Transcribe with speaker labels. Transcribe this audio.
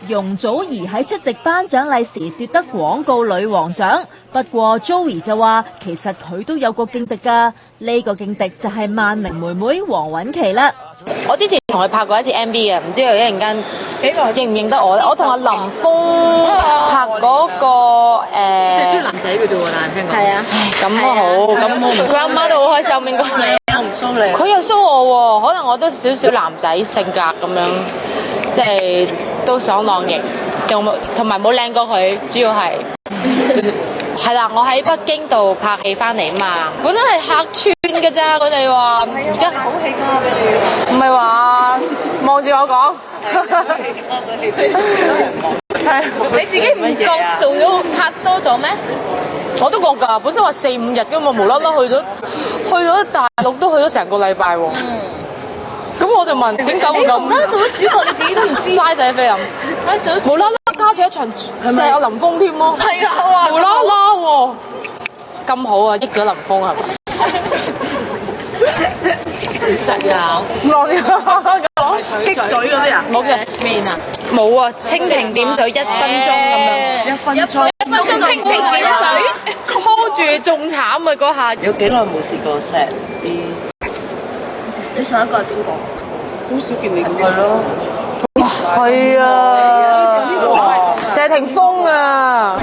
Speaker 1: 容祖兒喺出席頒獎禮時奪得廣告女王獎，不過 Joey 就話其實佢都有個勁敵㗎，呢個勁敵就係萬寧妹妹黃韻琪啦。
Speaker 2: 我之前同佢拍過一次 MV 嘅，唔知佢一陣間認唔認得我咧？我同阿林峰拍嗰個
Speaker 3: 即係中意男仔嘅啫喎，但係聽講。
Speaker 2: 係啊，咁好，咁佢阿媽都好開心應該。
Speaker 3: 我唔騷你。
Speaker 2: 佢又騷我喎，可能我都少少男仔性格咁樣，即係都爽朗型，同埋冇靚過佢，主要係。係啦，我喺北京度拍戲翻嚟嘛，本身係客串嘅咋，佢哋話而家
Speaker 3: 好戲㗎俾你。
Speaker 2: 唔係話望住我講。係你自己唔覺做咗拍多咗咩？我都覺㗎，本身話4-5日㗎嘛，無啦啦去咗大陸都去咗成個禮拜喎。咁我就問點解會咁？無啦啦做咗主角，你自己都唔知。嘥仔菲林，無啦啦加咗一場錫阿林峰添咯。係啊，無啦啦喎，咁好啊，益咗林峰係咪？
Speaker 3: 實有。
Speaker 4: 激嘴嗰啲啊？
Speaker 2: 冇嘅面啊，冇啊，蜻蜓點水1分鐘咁樣。1分鐘蜻蜓點水 ，hold 住仲慘啊嗰下。
Speaker 3: 有幾耐冇試過錫啲？
Speaker 4: 你上一個係邊個？好少見你咁樣。係咯。
Speaker 2: 哇，係啊，謝霆鋒啊。